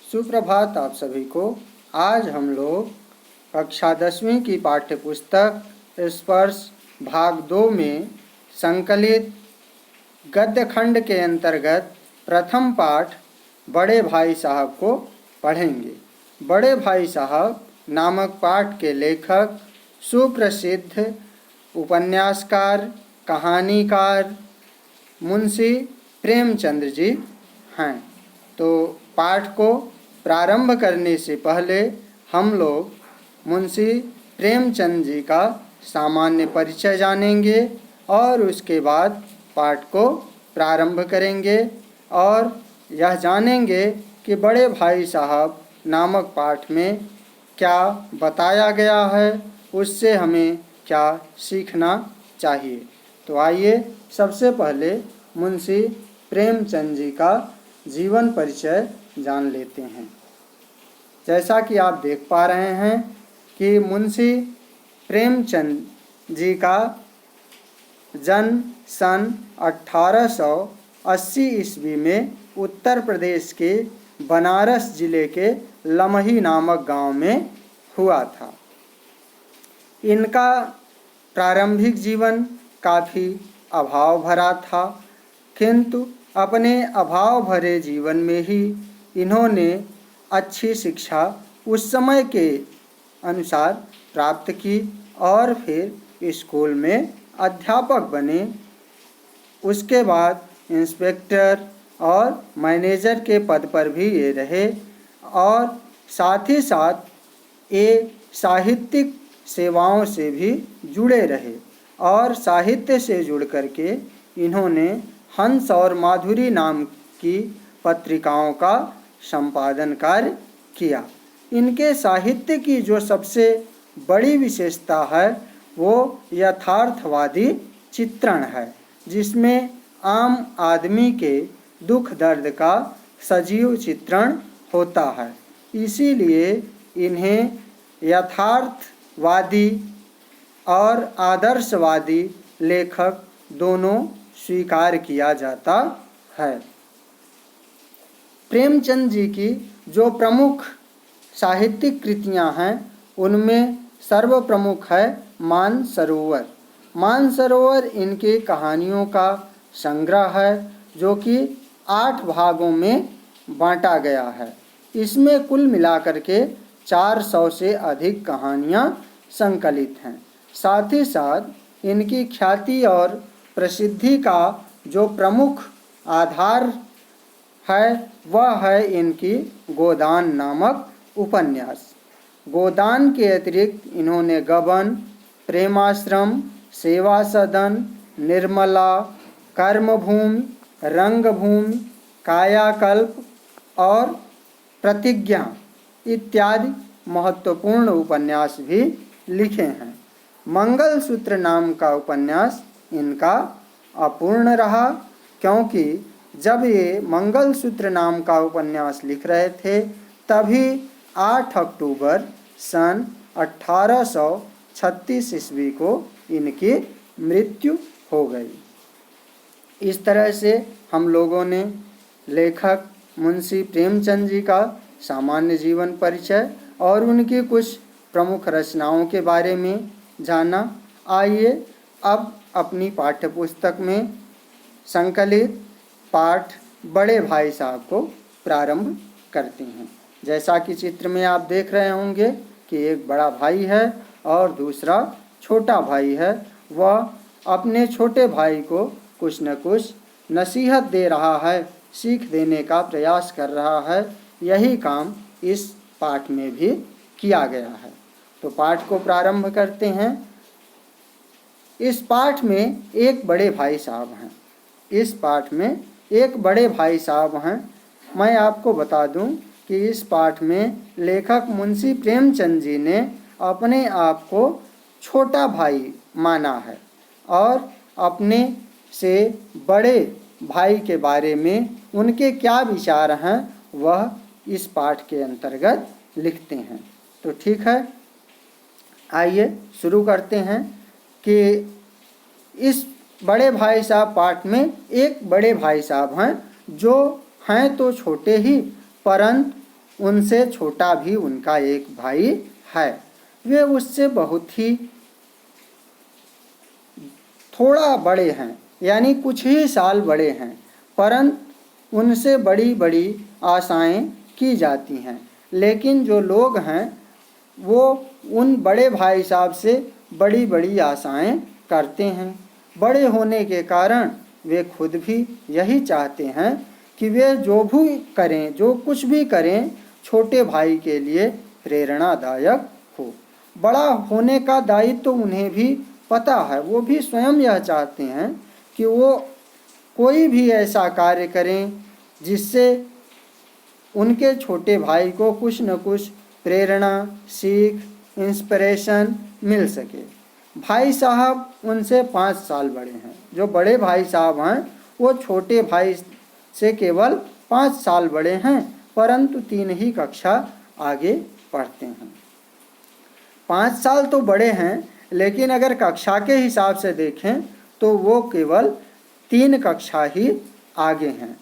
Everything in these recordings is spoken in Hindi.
सुप्रभात आप सभी को। आज हम लोग कक्षा 10वीं की पाठ्य पुस्तक स्पर्श भाग 2 में संकलित गद्य खंड के अंतर्गत प्रथम पाठ बड़े भाई साहब को पढ़ेंगे। बड़े भाई साहब नामक पाठ के लेखक सुप्रसिद्ध उपन्यासकार, कहानीकार मुंशी प्रेमचंद जी हैं। तो पाठ को प्रारंभ करने से पहले हम लोग मुंशी प्रेमचंद जी का सामान्य परिचय जानेंगे और उसके बाद पाठ को प्रारंभ करेंगे और यह जानेंगे कि बड़े भाई साहब नामक पाठ में क्या बताया गया है, उससे हमें क्या सीखना चाहिए। तो आइए सबसे पहले मुंशी प्रेमचंद जी का जीवन परिचय जान लेते हैं। जैसा कि आप देख पा रहे हैं कि मुंशी प्रेमचंद जी का जन्म सन 1880 ईस्वी में उत्तर प्रदेश के बनारस जिले के लमही नामक गांव में हुआ था। इनका प्रारंभिक जीवन काफ़ी अभाव भरा था, किंतु अपने अभाव भरे जीवन में ही इन्होंने अच्छी शिक्षा उस समय के अनुसार प्राप्त की और फिर स्कूल में अध्यापक बने। उसके बाद इंस्पेक्टर और मैनेजर के पद पर भी ये रहे और साथ ही साथ ये साहित्यिक सेवाओं से भी जुड़े रहे और साहित्य से जुड़ करके इन्होंने हंस और माधुरी नाम की पत्रिकाओं का संपादन कार्य किया। इनके साहित्य की जो सबसे बड़ी विशेषता है वो यथार्थवादी चित्रण है, जिसमें आम आदमी के दुख दर्द का सजीव चित्रण होता है। इसीलिए इन्हें यथार्थवादी और आदर्शवादी लेखक दोनों स्वीकार किया जाता है। प्रेमचंद जी की जो प्रमुख साहित्यिक कृतियां हैं उनमें सर्वप्रमुख है मानसरोवर। मानसरोवर इनकी कहानियों का संग्रह है जो कि 8 भागों में बांटा गया है। इसमें कुल मिलाकर के 400 से अधिक कहानियां संकलित हैं। साथ ही साथ इनकी ख्याति और प्रसिद्धि का जो प्रमुख आधार है वह है इनकी गोदान नामक उपन्यास। गोदान के अतिरिक्त इन्होंने गबन, प्रेमाश्रम, सेवा सदन, निर्मला, कर्मभूमि, रंगभूमि, कायाकल्प और प्रतिज्ञा इत्यादि महत्वपूर्ण उपन्यास भी लिखे हैं। मंगलसूत्र नाम का उपन्यास इनका अपूर्ण रहा, क्योंकि जब ये मंगलसूत्र नाम का उपन्यास लिख रहे थे तभी 8 अक्टूबर सन 1836 ईस्वी को इनकी मृत्यु हो गई। इस तरह से हम लोगों ने लेखक मुंशी प्रेमचंद जी का सामान्य जीवन परिचय और उनकी कुछ प्रमुख रचनाओं के बारे में जाना। आइए अब अपनी पाठ्यपुस्तक में संकलित पाठ बड़े भाई साहब को प्रारंभ करते हैं। जैसा कि चित्र में आप देख रहे होंगे कि एक बड़ा भाई है और दूसरा छोटा भाई है। वह अपने छोटे भाई को कुछ न कुछ नसीहत दे रहा है, सीख देने का प्रयास कर रहा है। यही काम इस पाठ में भी किया गया है। तो पाठ को प्रारंभ करते हैं। इस पाठ में एक बड़े भाई साहब हैं। इस पाठ में एक बड़े भाई साहब हैं। मैं आपको बता दूं कि इस पाठ में लेखक मुंशी प्रेमचंद जी ने अपने आप को छोटा भाई माना है और अपने से बड़े भाई के बारे में उनके क्या विचार हैं वह इस पाठ के अंतर्गत लिखते हैं। तो ठीक है, आइए शुरू करते हैं कि इस बड़े भाई साहब पाठ में एक बड़े भाई साहब हैं जो हैं तो छोटे ही, परंतु उनसे छोटा भी उनका एक भाई है। वे उससे बहुत ही थोड़ा बड़े हैं, यानी कुछ ही साल बड़े हैं, परंतु उनसे बड़ी बड़ी आशाएं की जाती हैं। लेकिन जो लोग हैं वो उन बड़े भाई साहब से बड़ी बड़ी आशाएं करते हैं। बड़े होने के कारण वे खुद भी यही चाहते हैं कि वे जो भी करें, जो कुछ भी करें, छोटे भाई के लिए प्रेरणादायक हो। बड़ा होने का दायित्व तो उन्हें भी पता है, वो भी स्वयं यह चाहते हैं कि वो कोई भी ऐसा कार्य करें जिससे उनके छोटे भाई को कुछ न कुछ प्रेरणा, सीख, इंस्पिरेशन मिल सके। भाई साहब उनसे 5 साल बड़े हैं। जो बड़े भाई साहब हैं वो छोटे भाई से केवल 5 साल बड़े हैं, परंतु 3 ही कक्षा आगे पढ़ते हैं। 5 साल तो बड़े हैं, लेकिन अगर कक्षा के हिसाब से देखें तो वो केवल 3 कक्षा ही आगे हैं।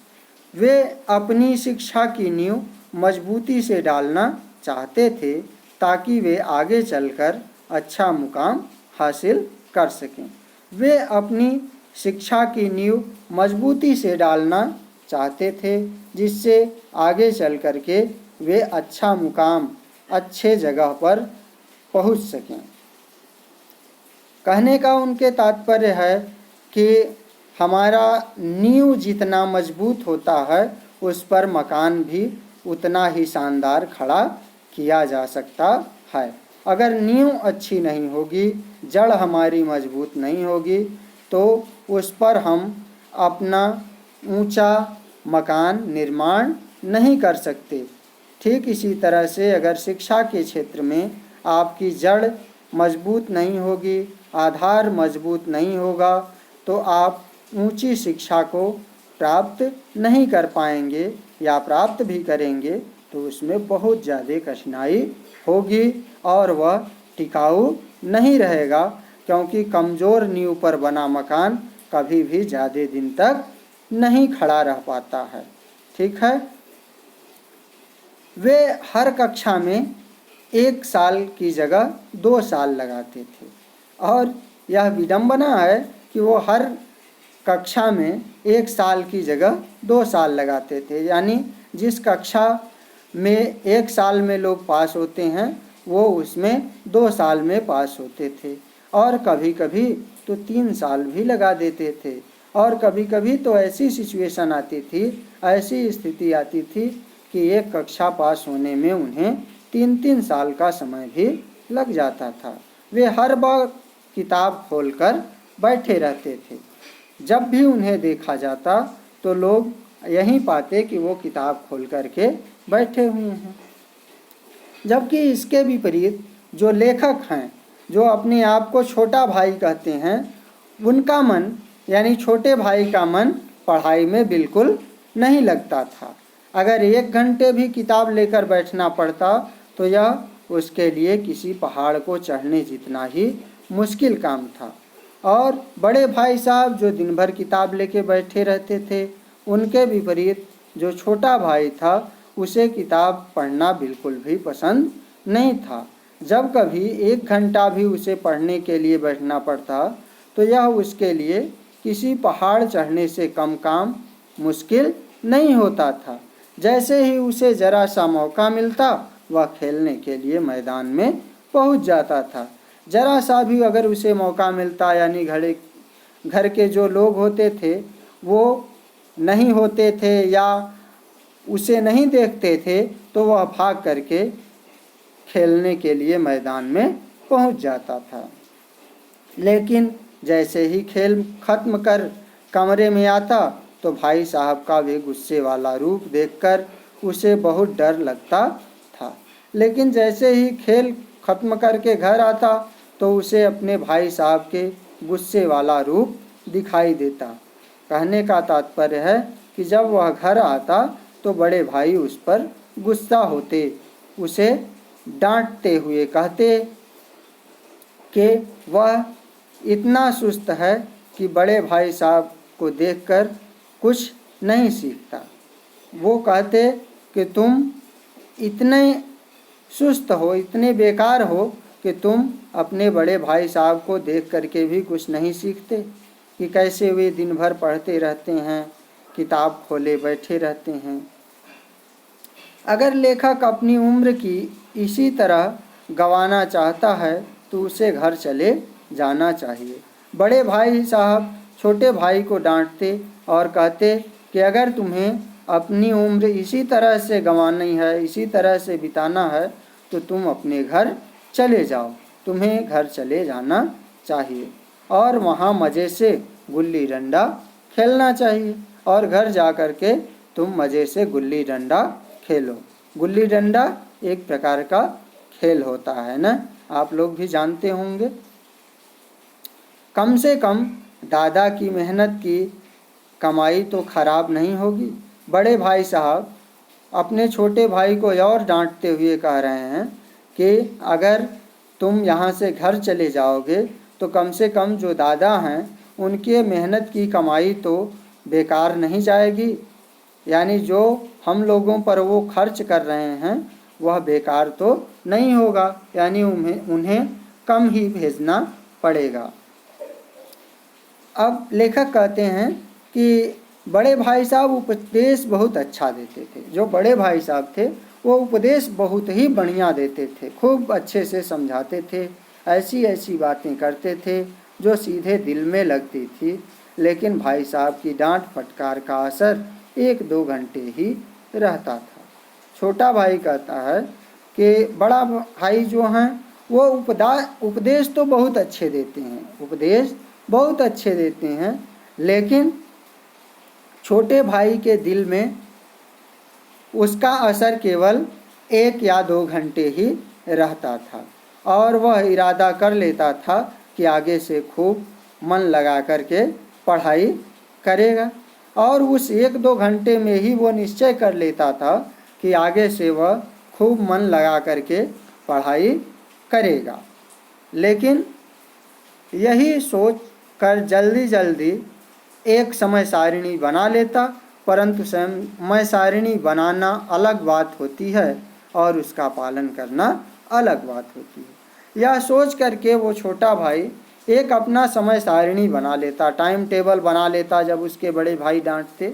वे अपनी शिक्षा की नींव मजबूती से डालना चाहते थे ताकि वे आगे चलकर अच्छा मुकाम हासिल कर सकें। वे अपनी शिक्षा की नींव मजबूती से डालना चाहते थे जिससे आगे चल कर के वे अच्छा मुकाम, अच्छे जगह पर पहुंच सकें। कहने का उनके तात्पर्य है कि हमारा नींव जितना मजबूत होता है उस पर मकान भी उतना ही शानदार खड़ा किया जा सकता है। अगर नींव अच्छी नहीं होगी, जड़ हमारी मजबूत नहीं होगी, तो उस पर हम अपना ऊंचा मकान निर्माण नहीं कर सकते। ठीक इसी तरह से अगर शिक्षा के क्षेत्र में आपकी जड़ मजबूत नहीं होगी, आधार मजबूत नहीं होगा, तो आप ऊंची शिक्षा को प्राप्त नहीं कर पाएंगे, या प्राप्त भी करेंगे तो उसमें बहुत ज़्यादा कठिनाई होगी और वह टिकाऊ नहीं रहेगा, क्योंकि कमज़ोर नींव पर बना मकान कभी भी ज़्यादा दिन तक नहीं खड़ा रह पाता है। ठीक है। वे हर कक्षा में 1 साल की जगह 2 साल लगाते थे, और यह विडंबना है कि वो हर कक्षा में 1 साल की जगह 2 साल लगाते थे। यानी जिस कक्षा में 1 साल में लोग पास होते हैं वो उसमें 2 साल में पास होते थे, और कभी कभी तो 3 साल भी लगा देते थे, और कभी कभी तो ऐसी सिचुएशन आती थी, ऐसी स्थिति आती थी कि एक कक्षा पास होने में उन्हें 3-3 साल का समय भी लग जाता था। वे हर बार किताब खोलकर बैठे रहते थे। जब भी उन्हें देखा जाता तो लोग यही पाते कि वो किताब खोल करके बैठे हुए हैं। जबकि इसके विपरीत जो लेखक हैं, जो अपने आप को छोटा भाई कहते हैं, उनका मन, यानी छोटे भाई का मन पढ़ाई में बिल्कुल नहीं लगता था। अगर 1 घंटे भी किताब लेकर बैठना पड़ता तो यह उसके लिए किसी पहाड़ को चढ़ने जितना ही मुश्किल काम था। और बड़े भाई साहब जो दिन भर किताब लेके बैठे रहते थे, उनके विपरीत जो छोटा भाई था उसे किताब पढ़ना बिल्कुल भी पसंद नहीं था। जब कभी 1 घंटा भी उसे पढ़ने के लिए बैठना पड़ता तो यह उसके लिए किसी पहाड़ चढ़ने से कम काम मुश्किल नहीं होता था। जैसे ही उसे ज़रा सा मौका मिलता वह खेलने के लिए मैदान में पहुंच जाता था। ज़रा सा भी अगर उसे मौका मिलता, यानी घर के जो लोग होते थे वो नहीं होते थे या उसे नहीं देखते थे, तो वह भाग करके खेलने के लिए मैदान में पहुंच जाता था। लेकिन जैसे ही खेल खत्म कर कमरे में आता तो भाई साहब का भी गुस्से वाला रूप देखकर उसे बहुत डर लगता था। लेकिन जैसे ही खेल खत्म करके घर आता तो उसे अपने भाई साहब के गुस्से वाला रूप दिखाई देता। कहने का तात्पर्य है कि जब वह घर आता तो बड़े भाई उस पर गुस्सा होते, उसे डांटते हुए कहते कि वह इतना सुस्त है कि बड़े भाई साहब को देखकर कुछ नहीं सीखता। वो कहते कि तुम इतने सुस्त हो, इतने बेकार हो कि तुम अपने बड़े भाई साहब को देख करके भी कुछ नहीं सीखते कि कैसे वे दिन भर पढ़ते रहते हैं, किताब खोले बैठे रहते हैं। अगर लेखक अपनी उम्र की इसी तरह गंवाना चाहता है तो उसे घर चले जाना चाहिए। बड़े भाई साहब छोटे भाई को डांटते और कहते कि अगर तुम्हें अपनी उम्र इसी तरह से गंवानी है, इसी तरह से बिताना है तो तुम अपने घर चले जाओ, तुम्हें घर चले जाना चाहिए और वहाँ मज़े से गुल्ली डंडा खेलना चाहिए और घर जा कर के तुम मज़े से गुल्ली डंडा खेलो। गुल्ली डंडा एक प्रकार का खेल होता है ना, आप लोग भी जानते होंगे। कम से कम दादा की मेहनत की कमाई तो खराब नहीं होगी। बड़े भाई साहब अपने छोटे भाई को और डांटते हुए कह रहे हैं कि अगर तुम यहाँ से घर चले जाओगे तो कम से कम जो दादा हैं उनके मेहनत की कमाई तो बेकार नहीं जाएगी, यानी जो हम लोगों पर वो खर्च कर रहे हैं वह बेकार तो नहीं होगा, यानी उन्हें कम ही भेजना पड़ेगा। अब लेखक कहते हैं कि बड़े भाई साहब उपदेश बहुत अच्छा देते थे। जो बड़े भाई साहब थे वो उपदेश बहुत ही बढ़िया देते थे, खूब अच्छे से समझाते थे, ऐसी ऐसी बातें करते थे जो सीधे दिल में लगती थी। लेकिन भाई साहब की डांट फटकार का असर 1-2 घंटे ही रहता था। छोटा भाई कहता है कि बड़ा भाई जो हैं वो उपदेश तो बहुत अच्छे देते हैं, उपदेश बहुत अच्छे देते हैं, लेकिन छोटे भाई के दिल में उसका असर केवल 1 या 2 घंटे ही रहता था और वह इरादा कर लेता था कि आगे से खूब मन लगा करके पढ़ाई करेगा और उस 1-2 घंटे में ही वो निश्चय कर लेता था कि आगे से वह खूब मन लगा करके पढ़ाई करेगा। लेकिन यही सोच कर जल्दी जल्दी एक समय सारिणी बना लेता, परंतु समय सारिणी बनाना अलग बात होती है और उसका पालन करना अलग बात होती है। यह सोच करके वो छोटा भाई एक अपना समय सारिणी बना लेता, टाइम टेबल बना लेता। जब उसके बड़े भाई डांटते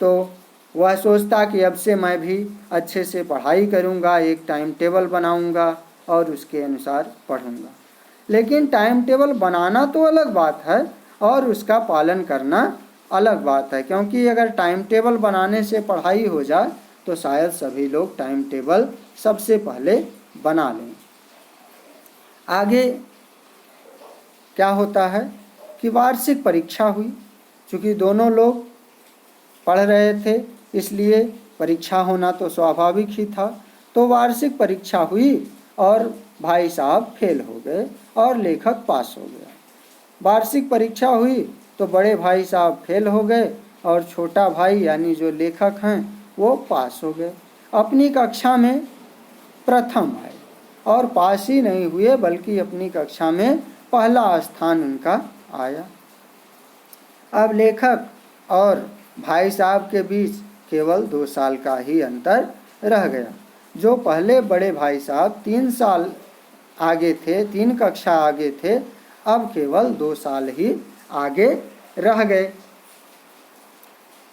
तो वह सोचता कि अब से मैं भी अच्छे से पढ़ाई करूँगा, एक टाइम टेबल बनाऊँगा और उसके अनुसार पढ़ूँगा। लेकिन टाइम टेबल बनाना तो अलग बात है और उसका पालन करना अलग बात है, क्योंकि अगर टाइम टेबल बनाने से पढ़ाई हो जाए तो शायद सभी लोग टाइम टेबल सबसे पहले बना लें। आगे क्या होता है कि वार्षिक परीक्षा हुई। चूँकि दोनों लोग पढ़ रहे थे इसलिए परीक्षा होना तो स्वाभाविक ही था। तो वार्षिक परीक्षा हुई और भाई साहब फेल हो गए और लेखक पास हो गया। वार्षिक परीक्षा हुई तो बड़े भाई साहब फेल हो गए और छोटा भाई यानी जो लेखक हैं वो पास हो गए। अपनी कक्षा में प्रथम आए और पास ही नहीं हुए बल्कि अपनी कक्षा में पहला स्थान उनका आया। अब लेखक और भाई साहब के बीच केवल 2 साल का ही अंतर रह गया। जो पहले बड़े भाई साहब 3 साल आगे थे, 3 कक्षा आगे थे, अब केवल 2 साल ही आगे रह गए।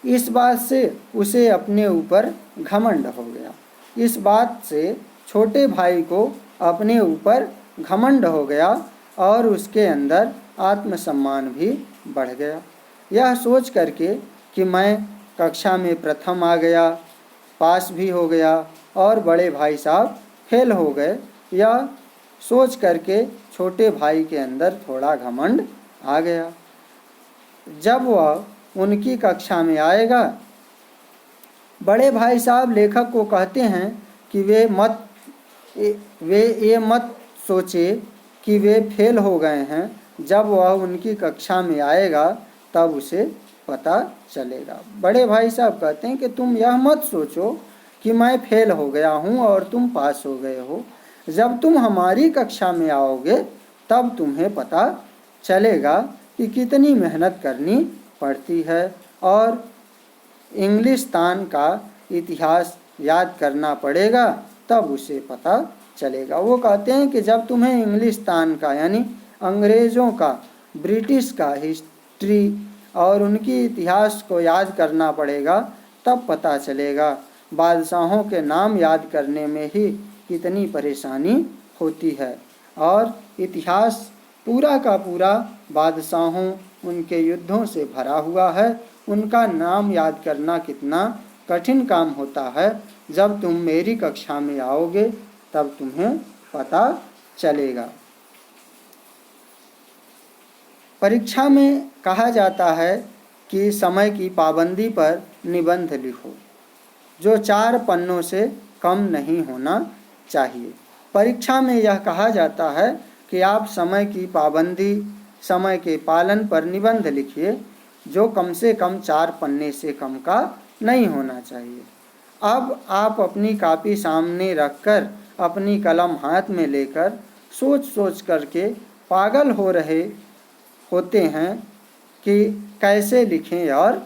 इस बात से उसे अपने ऊपर घमंड हो गया। इस बात से छोटे भाई को अपने ऊपर घमंड हो गया और उसके अंदर आत्मसम्मान भी बढ़ गया। यह सोच करके कि मैं कक्षा में प्रथम आ गया, पास भी हो गया और बड़े भाई साहब फेल हो गए, यह सोच करके छोटे भाई के अंदर थोड़ा घमंड आ गया। जब वह उनकी कक्षा में आएगा, बड़े भाई साहब लेखक को कहते हैं कि वे ये मत सोचे कि वे फेल हो गए हैं। जब वह उनकी कक्षा में आएगा तब उसे पता चलेगा। बड़े भाई साहब कहते हैं कि तुम यह मत सोचो कि मैं फेल हो गया हूँ और तुम पास हो गए हो। जब तुम हमारी कक्षा में आओगे तब तुम्हें पता चलेगा कि कितनी मेहनत करनी पड़ती है और इंग्लिस्तान का इतिहास याद करना पड़ेगा, तब उसे पता चलेगा। वो कहते हैं कि जब तुम्हें इंग्लिस्तान का यानी अंग्रेज़ों का, ब्रिटिश का हिस्ट्री और उनकी इतिहास को याद करना पड़ेगा, तब पता चलेगा बादशाहों के नाम याद करने में ही कितनी परेशानी होती है। और इतिहास पूरा का पूरा बादशाहों, उनके युद्धों से भरा हुआ है। उनका नाम याद करना कितना कठिन काम होता है, जब तुम मेरी कक्षा में आओगे तब तुम्हें पता चलेगा। परीक्षा में कहा जाता है कि समय की पाबंदी पर निबंध लिखो, जो 4 पन्नों से कम नहीं होना चाहिए। परीक्षा में यह कहा जाता है कि आप समय की पाबंदी, समय के पालन पर निबंध लिखिए, जो कम से कम 4 पन्ने से कम का नहीं होना चाहिए। अब आप अपनी कॉपी सामने रखकर, अपनी कलम हाथ में लेकर सोच सोच करके पागल हो रहे होते हैं कि कैसे लिखें और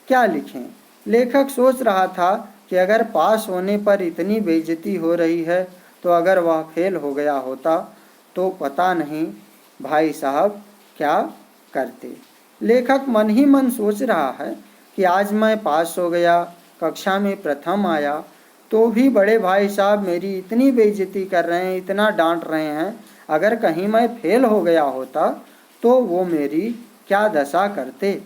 क्या लिखें। लेखक सोच रहा था कि अगर पास होने पर इतनी बेइज्जती हो रही है, तो अगर वह फेल हो गया होता तो पता नहीं भाई साहब क्या करते। लेखक मन ही मन सोच रहा है कि आज मैं पास हो गया, कक्षा में प्रथम आया, तो भी बड़े भाई साहब मेरी इतनी बेइज्जती कर रहे हैं, इतना डांट रहे हैं। अगर कहीं मैं फेल हो गया होता तो वो मेरी क्या दशा करते,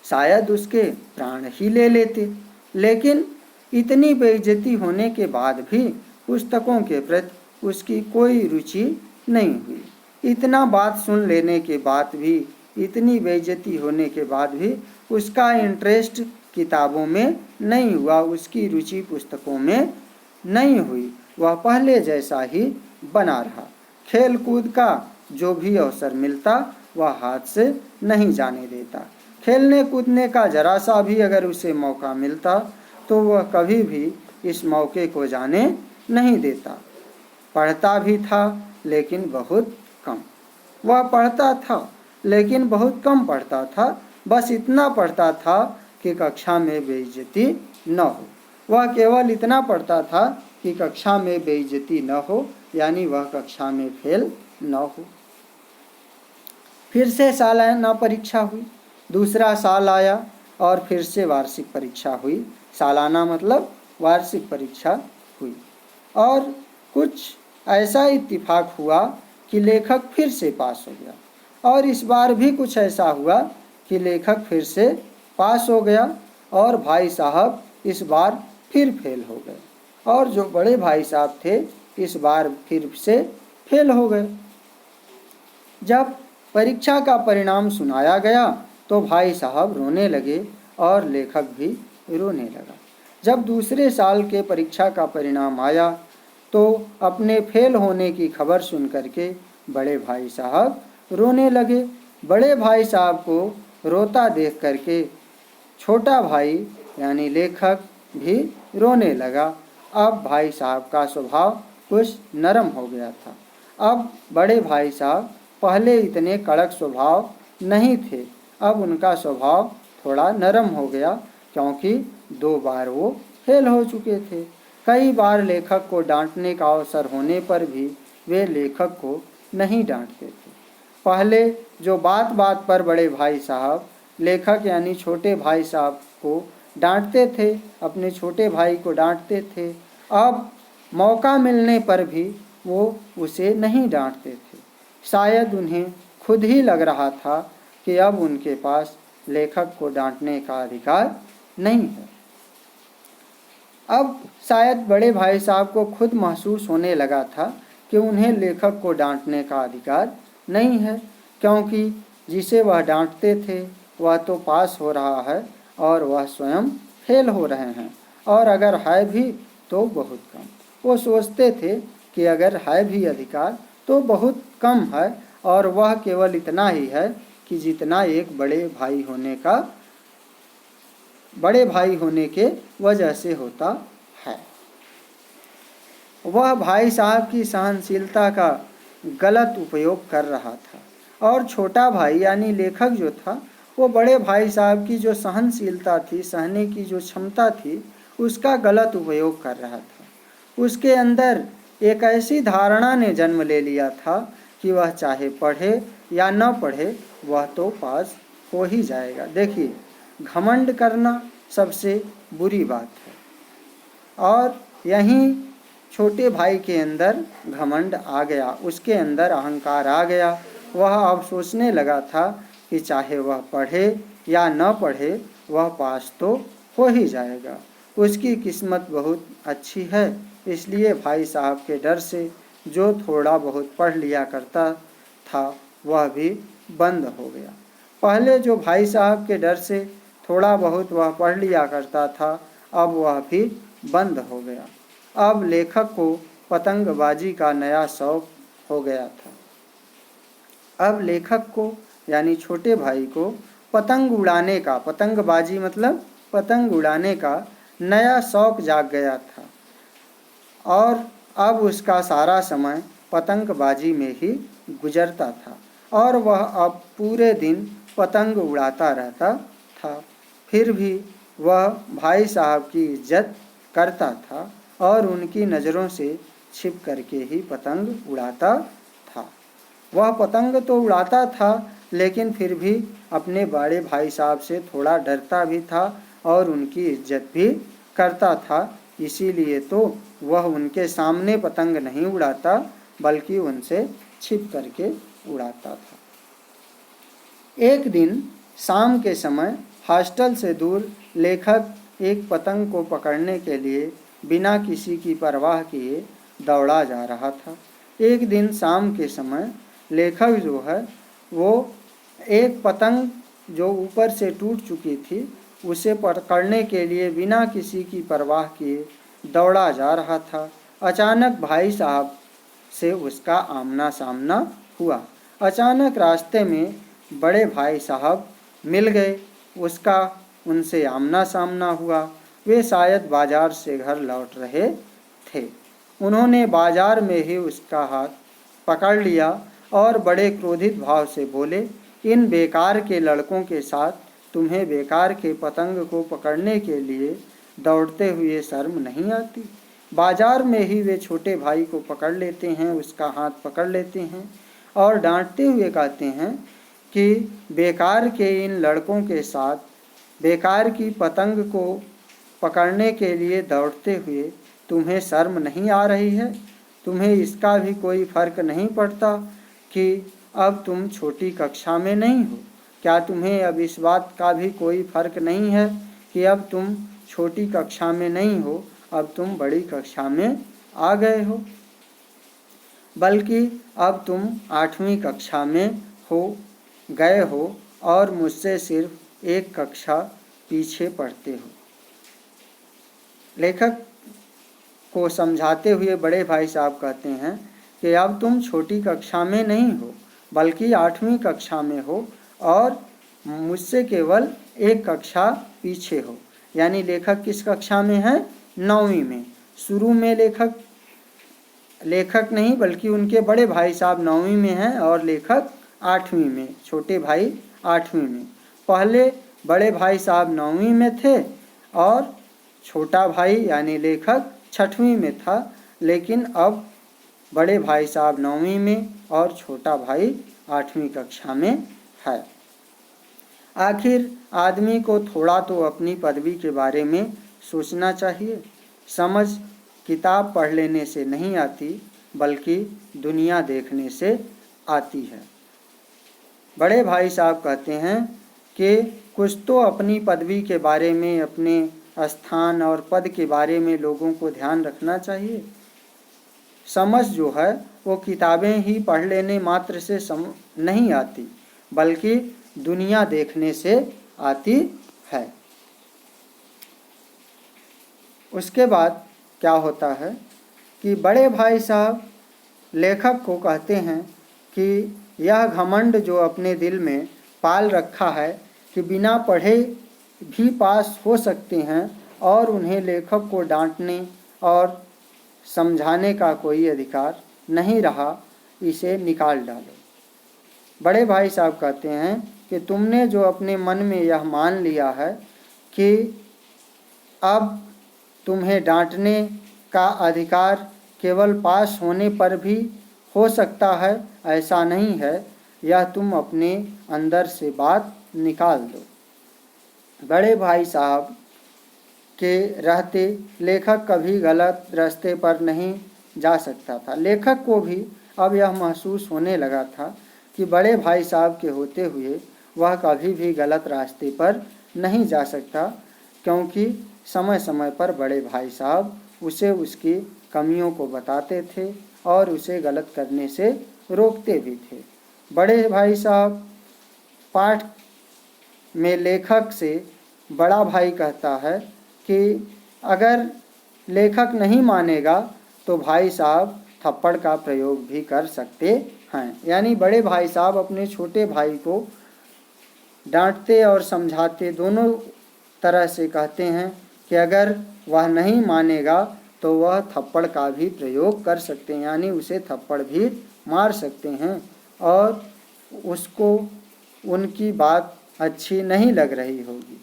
शायद उसके प्राण ही ले लेते। लेकिन इतनी बेइज्जती होने के बाद भी पुस्तकों के प्रति उसकी कोई रुचि नहीं हुई। इतना बात सुन लेने के बाद भी, इतनी बेइज्जती होने के बाद भी उसका इंटरेस्ट किताबों में नहीं हुआ, उसकी रुचि पुस्तकों में नहीं हुई। वह पहले जैसा ही बना रहा। खेल कूद का जो भी अवसर मिलता वह हाथ से नहीं जाने देता। खेलने कूदने का जरा सा भी अगर उसे मौका मिलता तो वह कभी भी इस मौके को जाने नहीं देता। पढ़ता भी था लेकिन बहुत कम। वह पढ़ता था लेकिन बहुत कम पढ़ता था। बस इतना पढ़ता था कि कक्षा में बेइज्जती न हो। वह केवल इतना पढ़ता था कि कक्षा में बेइज्जती न हो, यानी वह कक्षा में फेल न हो। फिर से सालाना परीक्षा हुई, दूसरा साल आया और फिर से वार्षिक परीक्षा हुई। सालाना मतलब वार्षिक परीक्षा हुई और कुछ ऐसा इत्तेफाक हुआ कि लेखक फिर से पास हो गया। और इस बार भी कुछ ऐसा हुआ कि लेखक फिर से पास हो गया और भाई साहब इस बार फिर फेल हो गए। और जो बड़े भाई साहब थे इस बार फिर से फेल हो गए। जब परीक्षा का परिणाम सुनाया गया तो भाई साहब रोने लगे और लेखक भी रोने लगा। जब दूसरे साल के परीक्षा का परिणाम आया तो अपने फेल होने की खबर सुन करके बड़े भाई साहब रोने लगे। बड़े भाई साहब को रोता देख करके छोटा भाई यानी लेखक भी रोने लगा। अब भाई साहब का स्वभाव कुछ नरम हो गया था। अब बड़े भाई साहब पहले इतने कड़क स्वभाव नहीं थे, अब उनका स्वभाव थोड़ा नरम हो गया, क्योंकि 2 बार वो फेल हो चुके थे। कई बार लेखक को डांटने का अवसर होने पर भी वे लेखक को नहीं डांटते थे। पहले जो बात बात पर बड़े भाई साहब लेखक यानी छोटे भाई साहब को डांटते थे, अपने छोटे भाई को डांटते थे, अब मौका मिलने पर भी वो उसे नहीं डांटते थे। शायद उन्हें खुद ही लग रहा था कि अब उनके पास लेखक को डांटने का अधिकार नहीं है। अब शायद बड़े भाई साहब को खुद महसूस होने लगा था कि उन्हें लेखक को डांटने का अधिकार नहीं है, क्योंकि जिसे वह डांटते थे वह तो पास हो रहा है और वह स्वयं फेल हो रहे हैं, और अगर है भी तो बहुत कम। वो सोचते थे कि अगर है भी अधिकार तो बहुत कम है, और वह केवल इतना ही है कि जितना एक बड़े भाई होने के वजह से होता है। वह भाई साहब की सहनशीलता का गलत उपयोग कर रहा था, और छोटा भाई यानी लेखक जो था वो बड़े भाई साहब की जो सहनशीलता थी, सहने की जो क्षमता थी, उसका गलत उपयोग कर रहा था। उसके अंदर एक ऐसी धारणा ने जन्म ले लिया था कि वह चाहे पढ़े या न पढ़े वह तो पास हो ही जाएगा। देखिए, घमंड करना सबसे बुरी बात है, और यहीं छोटे भाई के अंदर घमंड आ गया, उसके अंदर अहंकार आ गया। वह अब सोचने लगा था कि चाहे वह पढ़े या न पढ़े वह पास तो हो ही जाएगा। उसकी किस्मत बहुत अच्छी है, इसलिए भाई साहब के डर से जो थोड़ा बहुत पढ़ लिया करता था वह भी बंद हो गया। पहले जो भाई साहब के डर से थोड़ा बहुत वह पढ़ लिया करता था, अब वह भी बंद हो गया। अब लेखक को पतंगबाजी का नया शौक हो गया था। अब लेखक को यानी छोटे भाई को पतंग उड़ाने का, पतंगबाजी मतलब पतंग उड़ाने का नया शौक जाग गया था, और अब उसका सारा समय पतंगबाजी में ही गुजरता था, और वह अब पूरे दिन पतंग उड़ाता रहता था। फिर भी वह भाई साहब की इज्जत करता था और उनकी नज़रों से छिप करके ही पतंग उड़ाता था। वह पतंग तो उड़ाता था, लेकिन फिर भी अपने बड़े भाई साहब से थोड़ा डरता भी था और उनकी इज्जत भी करता था। इसीलिए तो वह उनके सामने पतंग नहीं उड़ाता, बल्कि उनसे छिप करके उड़ाता था। एक दिन शाम के समय हॉस्टल से दूर लेखक एक पतंग को पकड़ने के लिए बिना किसी की परवाह किए दौड़ा जा रहा था। एक दिन शाम के समय लेखक जो है वो एक पतंग जो ऊपर से टूट चुकी थी उसे पकड़ने के लिए बिना किसी की परवाह किए दौड़ा जा रहा था। अचानक भाई साहब से उसका आमना सामना हुआ। अचानक रास्ते में बड़े भाई साहब मिल गए, उसका उनसे आमना सामना हुआ। वे शायद बाजार से घर लौट रहे थे। उन्होंने बाजार में ही उसका हाथ पकड़ लिया और बड़े क्रोधित भाव से बोले, इन बेकार के लड़कों के साथ तुम्हें बेकार के पतंग को पकड़ने के लिए दौड़ते हुए शर्म नहीं आती? बाजार में ही वे छोटे भाई को पकड़ लेते हैं, उसका हाथ पकड़ लेते हैं और डांटते हुए कहते हैं कि बेकार के इन लड़कों के साथ बेकार की पतंग को पकड़ने के लिए दौड़ते हुए तुम्हें शर्म नहीं आ रही है? तुम्हें इसका भी कोई फर्क नहीं पड़ता कि अब तुम छोटी कक्षा में नहीं हो? क्या तुम्हें अब इस बात का भी कोई फर्क नहीं है कि अब तुम छोटी कक्षा में नहीं हो, अब तुम बड़ी कक्षा में आ गए हो, बल्कि अब तुम 8वीं कक्षा में हो गए हो और मुझसे सिर्फ एक कक्षा पीछे पढ़ते हो। लेखक को समझाते हुए बड़े भाई साहब कहते हैं कि अब तुम छोटी कक्षा में नहीं हो, बल्कि 8वीं कक्षा में हो और मुझसे केवल एक कक्षा पीछे हो। यानी लेखक किस कक्षा में है? 9वीं में। शुरू में लेखक नहीं बल्कि उनके बड़े भाई साहब 9वीं में हैं और लेखक 8वीं में, छोटे भाई 8वीं में। पहले बड़े भाई साहब 9वीं में थे और छोटा भाई यानी लेखक 6वीं में था, लेकिन अब बड़े भाई साहब 9वीं में और छोटा भाई 8वीं कक्षा में है। आखिर आदमी को थोड़ा तो अपनी पदवी के बारे में सोचना चाहिए। समझ किताब पढ़ लेने से नहीं आती, बल्कि दुनिया देखने से आती है। बड़े भाई साहब कहते हैं कि कुछ तो अपनी पदवी के बारे में, अपने स्थान और पद के बारे में लोगों को ध्यान रखना चाहिए। समझ जो है वो किताबें ही पढ़ लेने मात्र से नहीं आती, बल्कि दुनिया देखने से आती है। उसके बाद क्या होता है कि बड़े भाई साहब लेखक को कहते हैं कि यह घमंड जो अपने दिल में पाल रखा है कि बिना पढ़े भी पास हो सकते हैं और उन्हें लेखक को डांटने और समझाने का कोई अधिकार नहीं रहा, इसे निकाल डालो। बड़े भाई साहब कहते हैं कि तुमने जो अपने मन में यह मान लिया है कि अब तुम्हें डांटने का अधिकार केवल पास होने पर भी हो सकता है, ऐसा नहीं है। यह तुम अपने अंदर से बात निकाल दो। बड़े भाई साहब के रहते लेखक कभी गलत रास्ते पर नहीं जा सकता था। लेखक को भी अब यह महसूस होने लगा था कि बड़े भाई साहब के होते हुए वह कभी भी गलत रास्ते पर नहीं जा सकता, क्योंकि समय समय पर बड़े भाई साहब उसे उसकी कमियों को बताते थे और उसे गलत करने से रोकते भी थे। बड़े भाई साहब पाठ में लेखक से बड़ा भाई कहता है कि अगर लेखक नहीं मानेगा तो भाई साहब थप्पड़ का प्रयोग भी कर सकते हैं। यानी बड़े भाई साहब अपने छोटे भाई को डांटते और समझाते दोनों तरह से कहते हैं कि अगर वह नहीं मानेगा तो वह थप्पड़ का भी प्रयोग कर सकते हैं, यानी उसे थप्पड़ भी मार सकते हैं और उसको उनकी बात अच्छी नहीं लग रही होगी।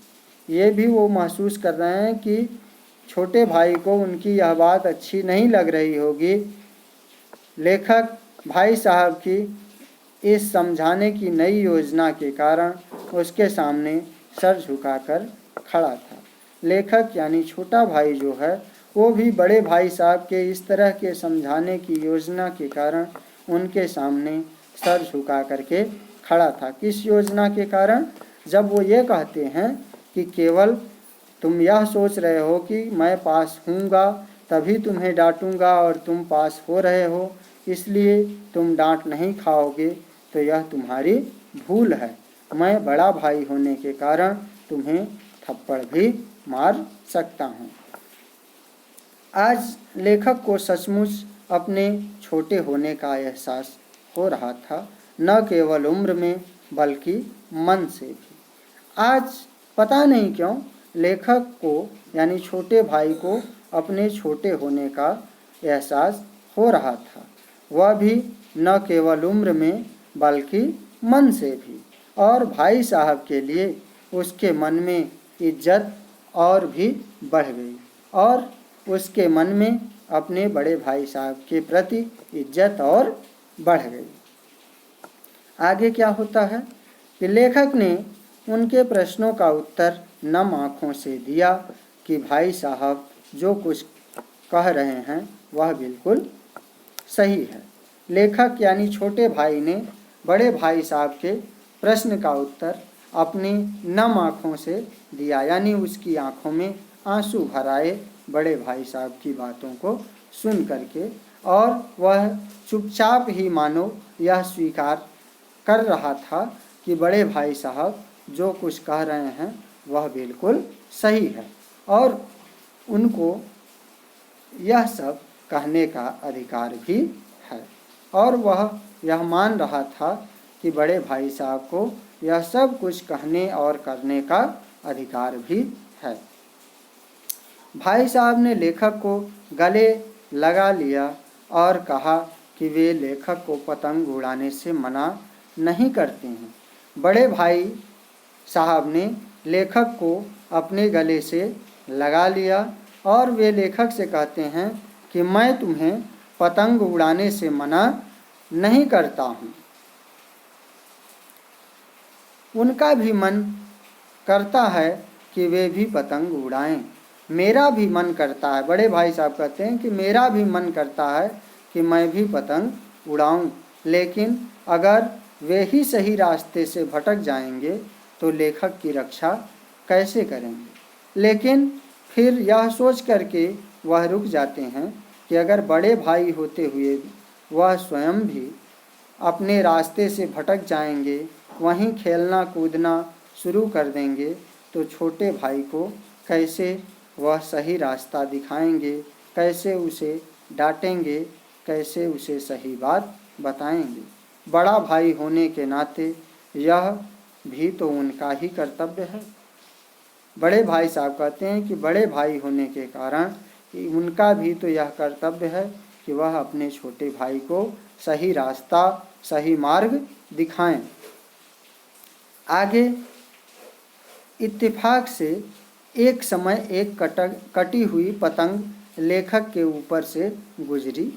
ये भी वो महसूस कर रहे हैं कि छोटे भाई को उनकी यह बात अच्छी नहीं लग रही होगी। लेखक भाई साहब की इस समझाने की नई योजना के कारण उसके सामने सर झुकाकर खड़ा था। लेखक यानी छोटा भाई जो है वो भी बड़े भाई साहब के इस तरह के समझाने की योजना के कारण उनके सामने सर झुका करके खड़ा था। किस योजना के कारण? जब वो ये कहते हैं कि केवल तुम यह सोच रहे हो कि मैं पास हूँगा तभी तुम्हें डांटूंगा और तुम पास हो रहे हो इसलिए तुम डांट नहीं खाओगे, तो यह तुम्हारी भूल है। मैं बड़ा भाई होने के कारण तुम्हें थप्पड़ भी मार सकता हूँ। आज लेखक को सचमुच अपने छोटे होने का एहसास हो रहा था, न केवल उम्र में बल्कि मन से भी। आज पता नहीं क्यों लेखक को यानी छोटे भाई को अपने छोटे होने का एहसास हो रहा था, वह भी न केवल उम्र में बल्कि मन से भी। और भाई साहब के लिए उसके मन में इज्जत और भी बढ़ गई और उसके मन में अपने बड़े भाई साहब के प्रति इज्जत और बढ़ गई। आगे क्या होता है कि लेखक ने उनके प्रश्नों का उत्तर नम आँखों से दिया कि भाई साहब जो कुछ कह रहे हैं वह बिल्कुल सही है। लेखक यानी छोटे भाई ने बड़े भाई साहब के प्रश्न का उत्तर अपनी नम आँखों से दिया, यानी उसकी आँखों में आंसू भर आए बड़े भाई साहब की बातों को सुन करके, और वह चुपचाप ही मानो यह स्वीकार कर रहा था कि बड़े भाई साहब जो कुछ कह रहे हैं वह बिल्कुल सही है और उनको यह सब कहने का अधिकार भी है। और वह यह मान रहा था कि बड़े भाई साहब को यह सब कुछ कहने और करने का अधिकार भी है। भाई साहब ने लेखक को गले लगा लिया और कहा कि वे लेखक को पतंग उड़ाने से मना नहीं करते हैं। बड़े भाई साहब ने लेखक को अपने गले से लगा लिया और वे लेखक से कहते हैं कि मैं तुम्हें पतंग उड़ाने से मना नहीं करता हूँ। उनका भी मन करता है कि वे भी पतंग उड़ाएं, मेरा भी मन करता है। बड़े भाई साहब कहते हैं कि मेरा भी मन करता है कि मैं भी पतंग उड़ाऊं, लेकिन अगर वे ही सही रास्ते से भटक जाएंगे तो लेखक की रक्षा कैसे करेंगे। लेकिन फिर यह सोच करके वह रुक जाते हैं कि अगर बड़े भाई होते हुए वह स्वयं भी अपने रास्ते से भटक जाएंगे, वहीं खेलना कूदना शुरू कर देंगे, तो छोटे भाई को कैसे वह सही रास्ता दिखाएंगे, कैसे उसे डांटेंगे, कैसे उसे सही बात बताएंगे। बड़ा भाई होने के नाते यह भी तो उनका ही कर्तव्य है। बड़े भाई साहब कहते हैं कि बड़े भाई होने के कारण उनका भी तो यह कर्तव्य है कि वह अपने छोटे भाई को सही रास्ता सही मार्ग दिखाएं। आगे इत्तेफाक से एक समय एक कटी हुई पतंग लेखक के ऊपर से गुजरी।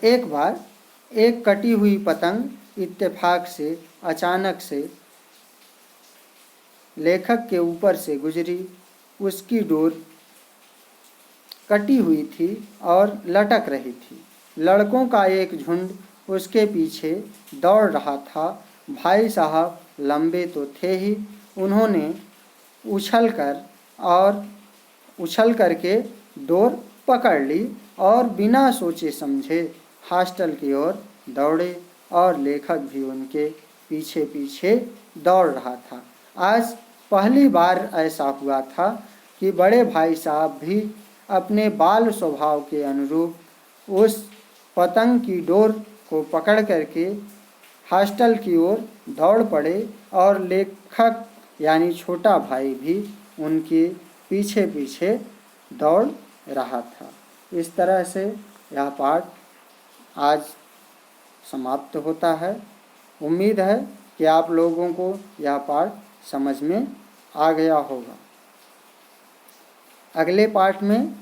एक बार एक कटी हुई पतंग इत्तेफाक से अचानक से लेखक के ऊपर से गुजरी। उसकी डोर कटी हुई थी और लटक रही थी। लड़कों का एक झुंड उसके पीछे दौड़ रहा था। भाई साहब लंबे तो थे ही, उन्होंने उछल करके डोर पकड़ ली और बिना सोचे समझे हॉस्टल की ओर दौड़े और लेखक भी उनके पीछे पीछे दौड़ रहा था। आज पहली बार ऐसा हुआ था कि बड़े भाई साहब भी अपने बाल स्वभाव के अनुरूप उस पतंग की डोर को पकड़ करके हॉस्टल की ओर दौड़ पड़े और लेखक यानी छोटा भाई भी उनके पीछे पीछे दौड़ रहा था। इस तरह से यह पाठ आज समाप्त होता है। उम्मीद है कि आप लोगों को यह पाठ समझ में आ गया होगा। अगले पाठ में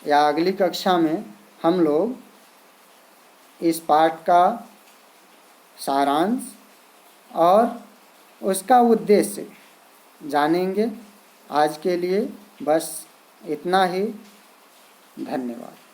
या अगली कक्षा में हम लोग इस पाठ का सारांश और उसका उद्देश्य जानेंगे। आज के लिए बस इतना ही। धन्यवाद।